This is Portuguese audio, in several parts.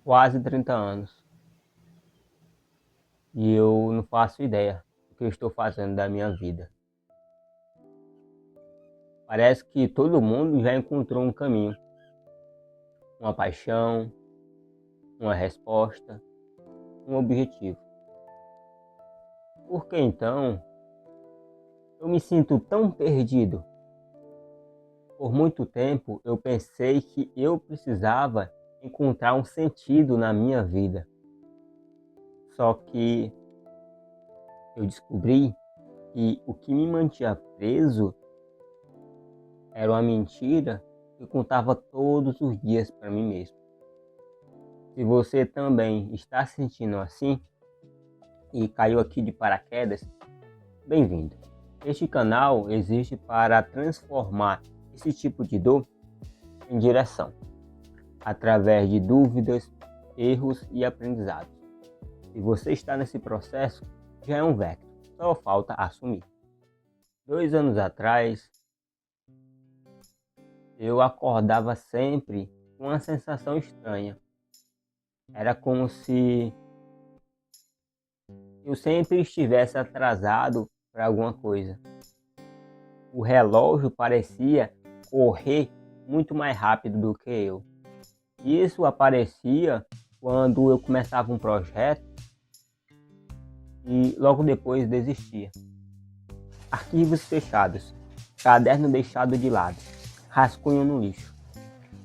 quase 30 anos e eu não faço ideia do que eu estou fazendo da minha vida. Parece que todo mundo já encontrou um caminho, uma paixão, uma resposta, um objetivo. Por que então eu me sinto tão perdido? Por muito tempo eu pensei que eu precisava encontrar um sentido na minha vida. Só que eu descobri que o que me mantinha preso era uma mentira que eu contava todos os dias para mim mesmo. Se você também está se sentindo assim e caiu aqui de paraquedas, bem-vindo. Este canal existe para transformar esse tipo de dor em direção, através de dúvidas, erros e aprendizados. Se você está nesse processo, já é um vector, só falta assumir. 2 anos atrás, eu acordava sempre com uma sensação estranha. Era como se eu sempre estivesse atrasado para alguma coisa. O relógio parecia correr muito mais rápido do que eu. Isso aparecia quando eu começava um projeto e logo depois desistia. Arquivos fechados, caderno deixado de lado, rascunho no lixo.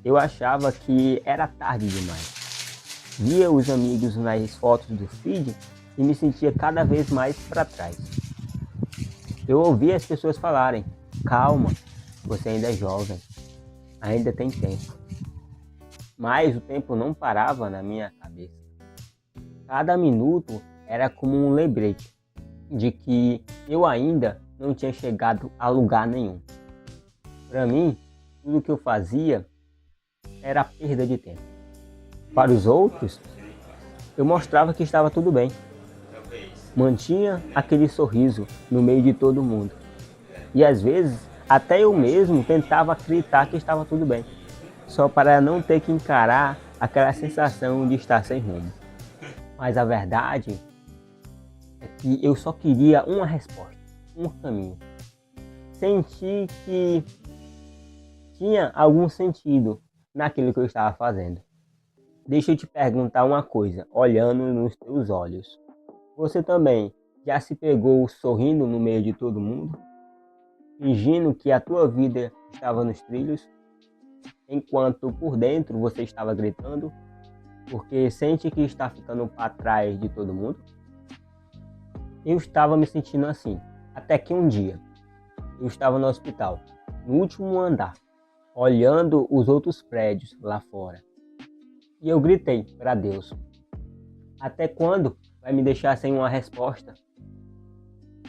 Eu achava que era tarde demais. Via os amigos nas fotos do feed e me sentia cada vez mais para trás. Eu ouvia as pessoas falarem: calma, você ainda é jovem, ainda tem tempo. Mas o tempo não parava na minha cabeça. Cada minuto era como um lembrete de que eu ainda não tinha chegado a lugar nenhum. Para mim, tudo que eu fazia era perda de tempo. Para os outros, eu mostrava que estava tudo bem. Mantinha aquele sorriso no meio de todo mundo. E às vezes, até eu mesmo tentava acreditar que estava tudo bem, só para não ter que encarar aquela sensação de estar sem rumo. Mas a verdade é que eu só queria uma resposta, um caminho. Senti que tinha algum sentido naquilo que eu estava fazendo. Deixa eu te perguntar uma coisa, olhando nos teus olhos. Você também já se pegou sorrindo no meio de todo mundo? Fingindo que a tua vida estava nos trilhos, enquanto por dentro você estava gritando, porque sente que está ficando para trás de todo mundo? Eu estava me sentindo assim, até que um dia eu estava no hospital, no último andar, olhando os outros prédios lá fora. E eu gritei para Deus: até quando vai me deixar sem uma resposta?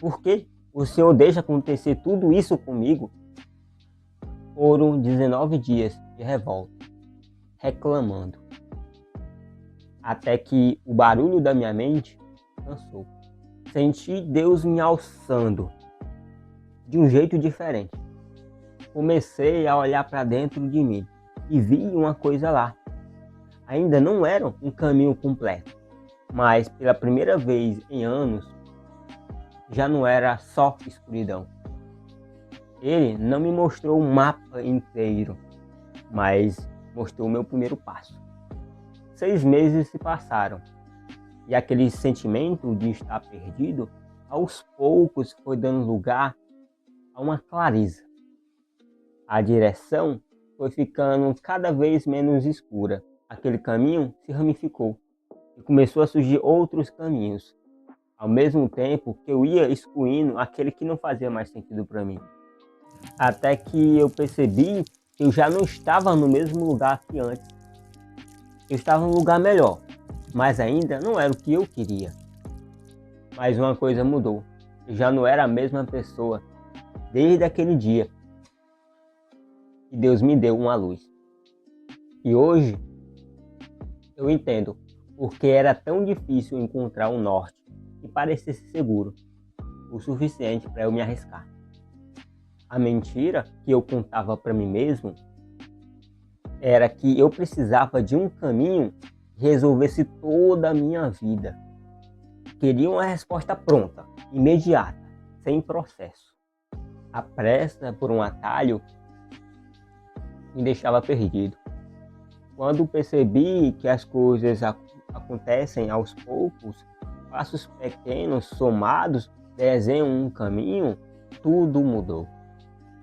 Por que o Senhor deixa acontecer tudo isso comigo? Foram 19 dias de revolta, reclamando, até que o barulho da minha mente cansou. Senti Deus me alçando de um jeito diferente. Comecei a olhar para dentro de mim e vi uma coisa lá. Ainda não era um caminho completo, mas pela primeira vez em anos, já não era só escuridão. Ele não me mostrou o mapa inteiro, mas mostrou o meu primeiro passo. 6 meses se passaram e aquele sentimento de estar perdido, aos poucos foi dando lugar a uma clareza. A direção foi ficando cada vez menos escura. Aquele caminho se ramificou e começou a surgir outros caminhos, ao mesmo tempo que eu ia excluindo aquele que não fazia mais sentido para mim. Até que eu percebi que eu já não estava no mesmo lugar que antes. Eu estava num lugar melhor, mas ainda não era o que eu queria. Mas uma coisa mudou. Eu já não era a mesma pessoa desde aquele dia que Deus me deu uma luz. E hoje eu entendo porque era tão difícil encontrar um norte que parecesse seguro o suficiente para eu me arriscar. A mentira que eu contava para mim mesmo era que eu precisava de um caminho resolvesse toda a minha vida. Queria uma resposta pronta, imediata, sem processo. A pressa por um atalho me deixava perdido. Quando percebi que as coisas acontecem aos poucos, passos pequenos somados desenham um caminho, tudo mudou.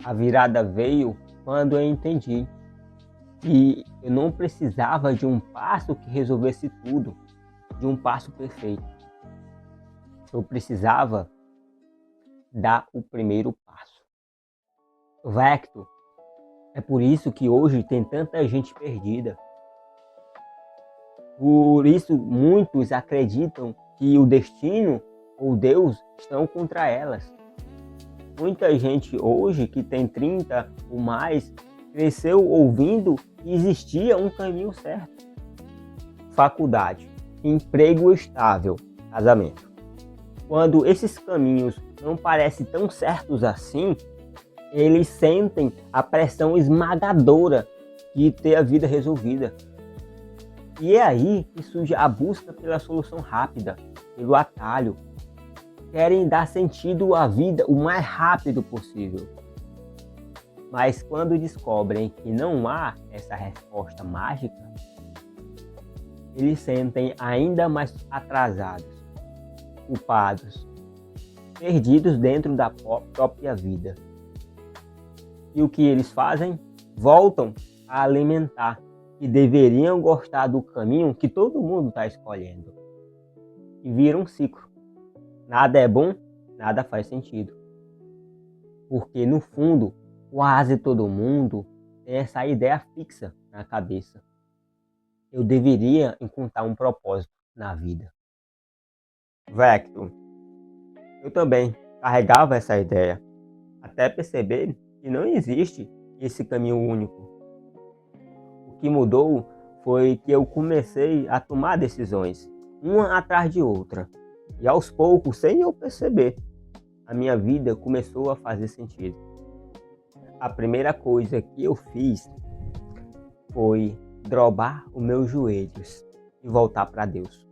A virada veio quando eu entendi que eu não precisava de um passo que resolvesse tudo, de um passo perfeito. Eu precisava dar o primeiro passo. Vector, é por isso que hoje tem tanta gente perdida. Por isso muitos acreditam que o destino ou Deus estão contra elas. Muita gente hoje que tem 30 ou mais cresceu ouvindo que existia um caminho certo. Faculdade, emprego estável, casamento. Quando esses caminhos não parecem tão certos assim, eles sentem a pressão esmagadora de ter a vida resolvida. E é aí que surge a busca pela solução rápida, pelo atalho. Querem dar sentido à vida o mais rápido possível. Mas quando descobrem que não há essa resposta mágica, eles sentem ainda mais atrasados, culpados, perdidos dentro da própria vida. E o que eles fazem? Voltam a alimentar que deveriam gostar do caminho que todo mundo está escolhendo. E vira um ciclo. Nada é bom, nada faz sentido. Porque no fundo, quase todo mundo tem essa ideia fixa na cabeça. Eu deveria encontrar um propósito na vida. Vector, eu também carregava essa ideia, até perceber que não existe esse caminho único. O que mudou foi que eu comecei a tomar decisões, uma atrás de outra. E aos poucos, sem eu perceber, a minha vida começou a fazer sentido. A primeira coisa que eu fiz foi dobrar os meus joelhos e voltar para Deus.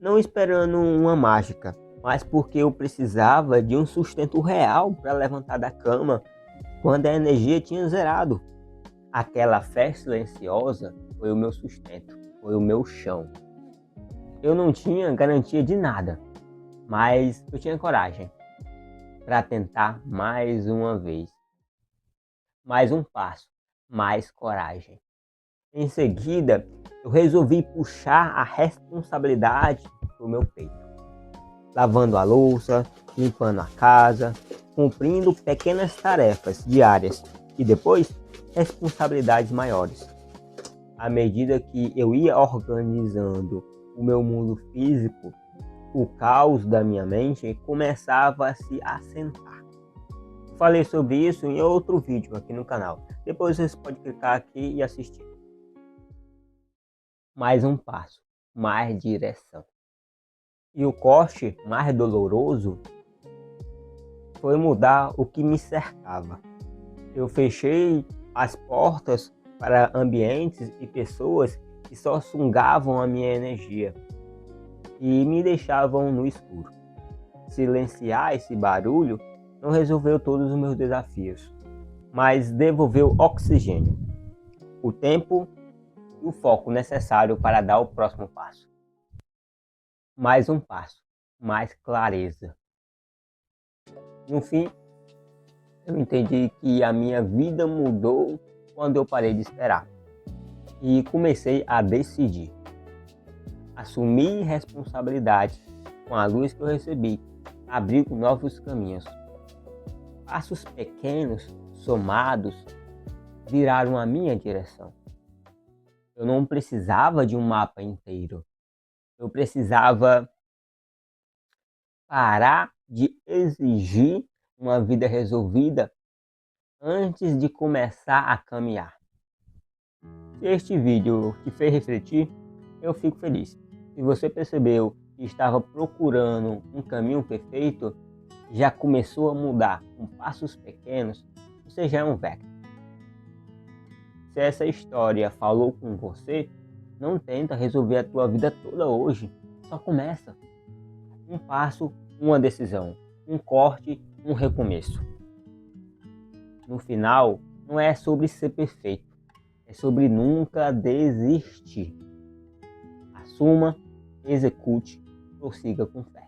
Não esperando uma mágica, mas porque eu precisava de um sustento real para levantar da cama quando a energia tinha zerado. Aquela fé silenciosa foi o meu sustento, foi o meu chão. Eu não tinha garantia de nada, mas eu tinha coragem para tentar mais uma vez. Mais um passo, mais coragem. Em seguida, eu resolvi puxar a responsabilidade do meu peito. Lavando a louça, limpando a casa, cumprindo pequenas tarefas diárias e depois responsabilidades maiores. À medida que eu ia organizando o meu mundo físico, o caos da minha mente começava a se assentar. Falei sobre isso em outro vídeo aqui no canal. Depois você pode clicar aqui e assistir. Mais um passo, mais direção. E o corte mais doloroso foi mudar o que me cercava. Eu fechei as portas para ambientes e pessoas que só sugavam a minha energia e me deixavam no escuro. Silenciar esse barulho não resolveu todos os meus desafios, mas devolveu oxigênio, o tempo e o foco necessário para dar o próximo passo. Mais um passo, mais clareza. No fim, eu entendi que a minha vida mudou quando eu parei de esperar e comecei a decidir. Assumir responsabilidade com a luz que eu recebi, abrir novos caminhos. Passos pequenos, somados, viraram a minha direção. Eu não precisava de um mapa inteiro. Eu precisava parar de exigir uma vida resolvida antes de começar a caminhar. Se este vídeo te fez refletir, eu fico feliz. Se você percebeu que estava procurando um caminho perfeito, já começou a mudar com passos pequenos, você já é um Vector. Se essa história falou com você, Não tenta resolver a tua vida toda hoje. Só começa. Um passo, uma decisão. Um corte, um recomeço. No final, não é sobre ser perfeito. É sobre nunca desistir. Assuma, execute, prossiga com fé.